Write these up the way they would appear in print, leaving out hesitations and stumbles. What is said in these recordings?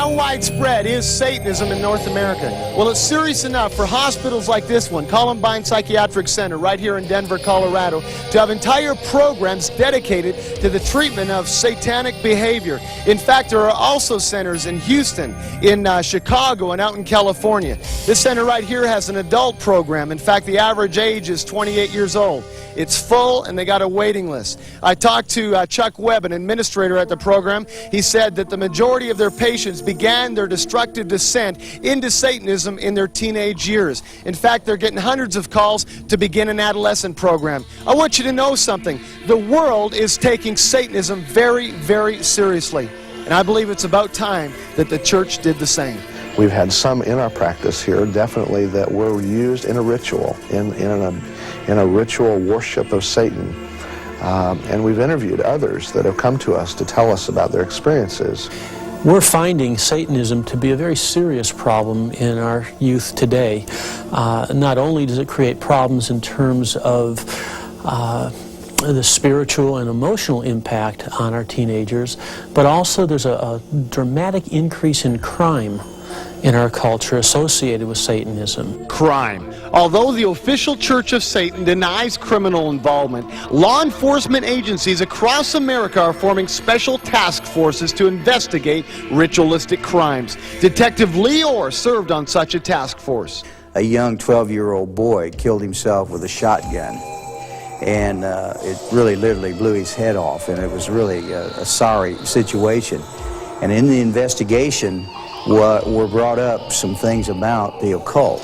How widespread is Satanism in North America? Well, it's serious enough for hospitals like this one, Columbine Psychiatric Center, right here in Denver, Colorado, to have entire programs dedicated to the treatment of satanic behavior. In fact, there are also centers in Houston, in Chicago, and out in California. This center right here has an adult program. In fact, the average age is 28 years old. It's full, and they got a waiting list. I talked to Chuck Webb, an administrator at the program. He said that the majority of their patients began their destructive descent into Satanism in their teenage years. In fact, they're getting hundreds of calls to begin an adolescent program. I want you to know something. The world is taking Satanism very, very seriously. And I believe it's about time that the church did the same. We've had some in our practice here, definitely, that were used in a ritual, in a ritual worship of Satan. And we've interviewed others that have come to us to tell us about their experiences. We're finding Satanism to be a very serious problem in our youth today. Not only does it create problems in terms of the spiritual and emotional impact on our teenagers, but also there's a dramatic increase in crime in our culture associated with Satanism. Crime. Although the official Church of Satan denies criminal involvement, law enforcement agencies across America are forming special task forces to investigate ritualistic crimes. Detective Lee Orr served on such a task force. A young 12-year-old boy killed himself with a shotgun, and it really literally blew his head off, and it was really a sorry situation. And in the investigation were brought up some things about the occult.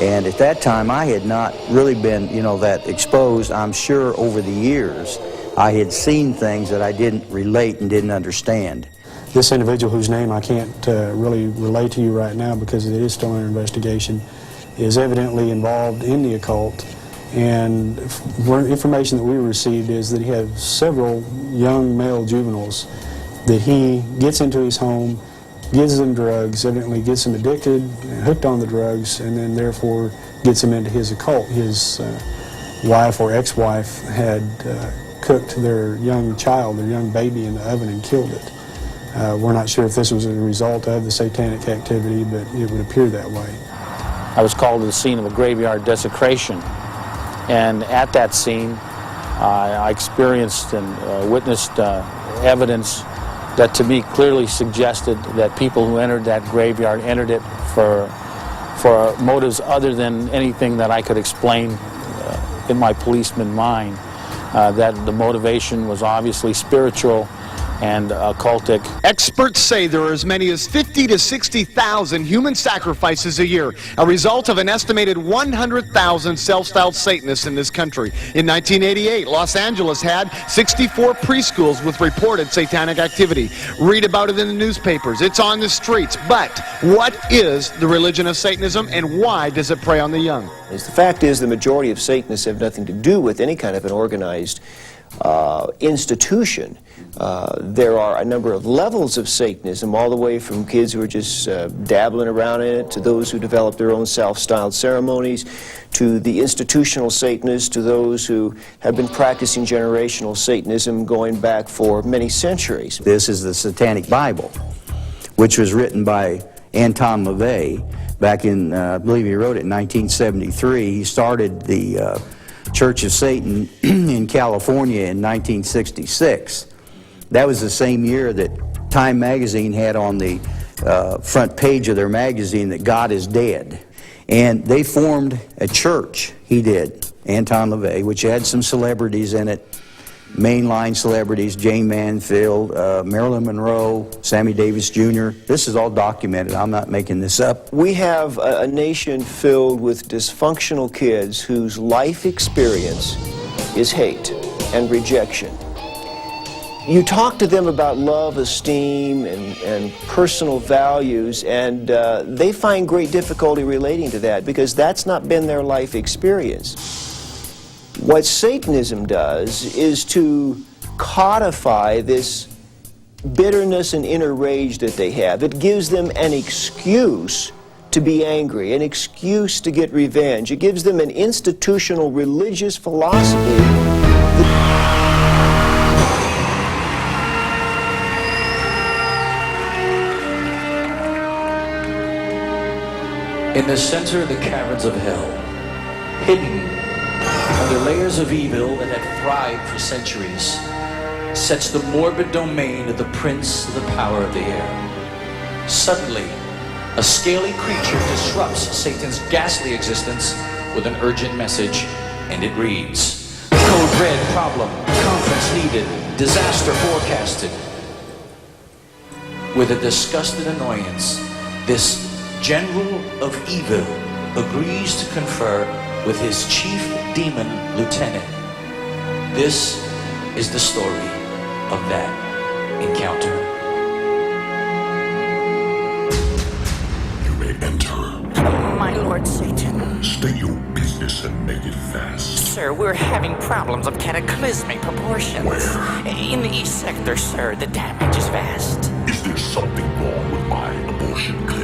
And at that time, I had not really been, that exposed. I'm sure over the years, I had seen things that I didn't relate and didn't understand. This individual, whose name I can't really relate to you right now because it is still under investigation, is evidently involved in the occult. And information that we received is that he has several young male juveniles that he gets into his home, gives them drugs, evidently gets them addicted, hooked on the drugs, and then therefore gets them into his occult. His wife or ex-wife had cooked their young child, their young baby, in the oven and killed it. We're not sure if this was a result of the satanic activity, but it would appear that way. I was called to the scene of a graveyard desecration, and at that scene I experienced and witnessed evidence that to me clearly suggested that people who entered that graveyard entered it for motives other than anything that I could explain in my policeman mind. That the motivation was obviously spiritual and occultic. Experts say there are as many as 50 to 60,000 human sacrifices a year, a result of an estimated 100,000 self-styled Satanists in this country. In 1988, Los Angeles had 64 preschools with reported satanic activity. Read about it in the newspapers. It's on the streets. But what is the religion of Satanism, and why does it prey on the young? The fact is, the majority of Satanists have nothing to do with any kind of an organized institution. There are a number of levels of Satanism, all the way from kids who are just dabbling around in it, to those who develop their own self-styled ceremonies, to the institutional Satanists, to those who have been practicing generational Satanism going back for many centuries. This is the Satanic Bible, which was written by Anton LaVey back in, I believe he wrote it in 1973. He started the Church of Satan in California in 1966. That was the same year that Time magazine had on the front page of their magazine that God is dead. And they formed a church, he did, Anton LaVey, which had some celebrities in it, mainline celebrities, Jane Mansfield, Marilyn Monroe, Sammy Davis Jr. This is all documented. I'm not making this up. We have a nation filled with dysfunctional kids whose life experience is hate and rejection. You talk to them about love, esteem, and personal values, and they find great difficulty relating to that because that's not been their life experience. What Satanism does is to codify this bitterness and inner rage that they have. It gives them an excuse to be angry, an excuse to get revenge. It gives them an institutional religious philosophy In the center of the caverns of hell, hidden under layers of evil that have thrived for centuries, sits the morbid domain of the prince of the power of the air. Suddenly, a scaly creature disrupts Satan's ghastly existence with an urgent message, and it reads, Code red, problem, conference needed, disaster forecasted. With a disgusted annoyance, this general of evil agrees to confer with his chief demon lieutenant. This is the story of that encounter. You may enter. My Lord Satan. State your business and make it fast. Sir, we're having problems of cataclysmic proportions. Where? In the East Sector, sir. The damage is vast. Is there something wrong with my abortion clinic?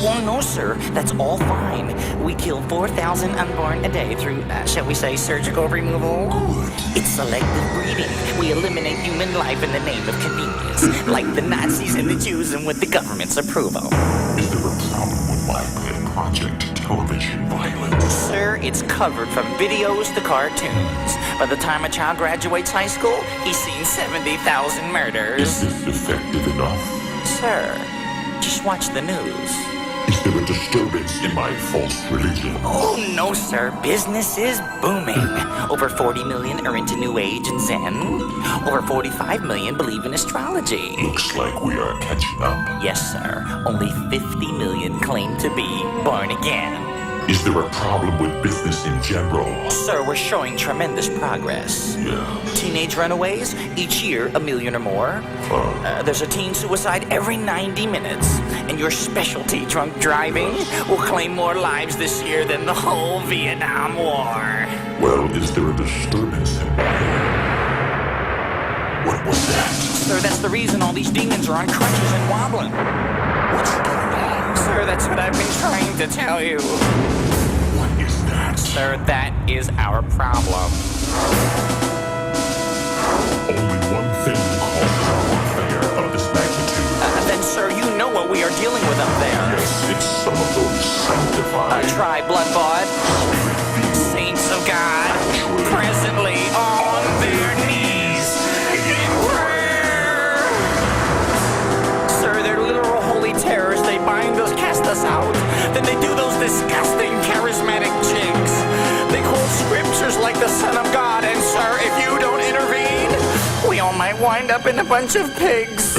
Oh, no, sir. That's all fine. We kill 4,000 unborn a day through, shall we say, surgical removal? Good. It's selective breeding. We eliminate human life in the name of convenience, like the Nazis and the Jews and with the government's approval. Is there a problem with my pet project, television violence? Sir, it's covered from videos to cartoons. By the time a child graduates high school, he's seen 70,000 murders. Is this effective enough? Sir, just watch the news. Is there a disturbance in my false religion? Oh, no, sir. Business is booming. Over 40 million are into New Age and Zen. Over 45 million believe in astrology. Looks like we are catching up. Yes, sir. Only 50 million claim to be born again. Is there a problem with business in general? Sir, we're showing tremendous progress. Yeah. Teenage runaways, each year 1 million or more. There's a teen suicide every 90 minutes. And your specialty, drunk driving, will claim more lives this year than the whole Vietnam War. Well, is there a disturbance in my What was that? Sir, that's the reason all these demons are on crutches and wobbling. What's going on? Sir, that's what I've been trying to tell you. What is that? Sir, that is our problem. Only one thing causes our affair of this magnitude. Then, sir, you know what we are dealing with up there. Yes, it's some of those sanctified. Try blood-bought saints of God, presently on their knees in prayer. Sir, they're literal holy terrors. They bind us, cast us out. Then they do those disgusting charismatic jigs. They quote scriptures like the Son of God. And, sir, if you don't intervene, we all might wind up in a bunch of pigs.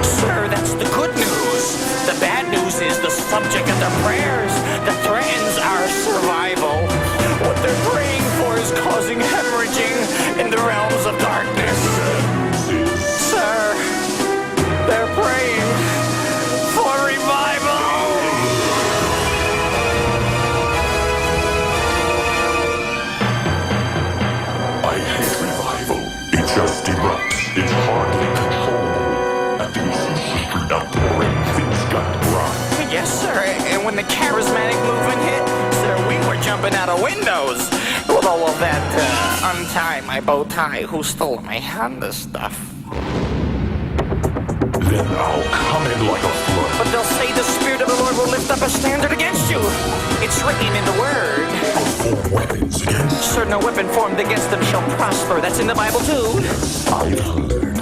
Sir, that's the good news. The bad news is the subject of their prayers that threatens our survival. What they're praying for is causing hemorrhaging in the realms of darkness. Sir, they're praying for revival. I hate revival. It just erupts. It's hardly controllable. At the street outpouring, things got rough. Yes, sir. And when the charismatic movement hit, sir, we were jumping out of windows. With all of that, untie my bow tie, who stole my Honda stuff. Then I'll come in like a flood. But they'll say the Spirit of the Lord will lift up a standard against you. It's written in the Word. I'll form weapons against. Sir, no weapon formed against them shall prosper. That's in the Bible, too. I've heard.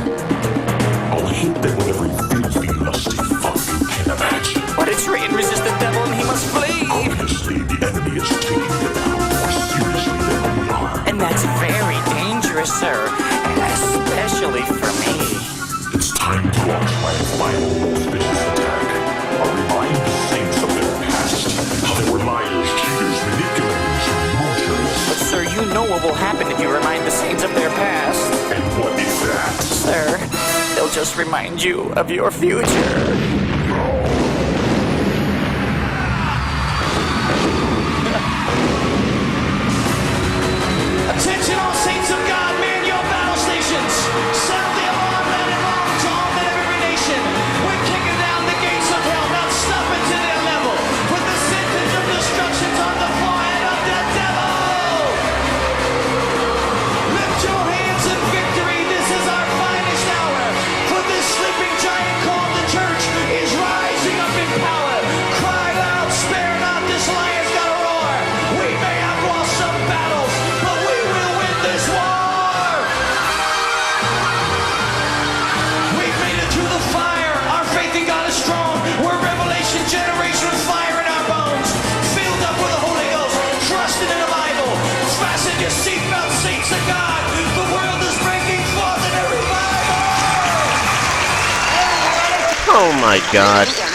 I'll hate them with every filthy, lusty fuck you can imagine. But it's written, resist the devil and he must flee. Obviously, the enemy is taking them out more seriously than we are. And that's very dangerous, sir. Especially for me. It's time to launch my final most vicious attack. I'll remind the saints of their past. How they were liars, cheaters, manipulators, and moochers. But, sir, you know what will happen if you remind the saints of their past. And what is that? Sir, they'll just remind you of your future. Attention all saints of God, man your battle stations. Sound the alarm, let it long to all men of every nation. We're kicking down the gates of hell, not stopping to their level. With the sentence of destructions on the forehead of the devil. Lift your hands in victory, this is our finest hour. For this sleeping giant called the church is Oh my God.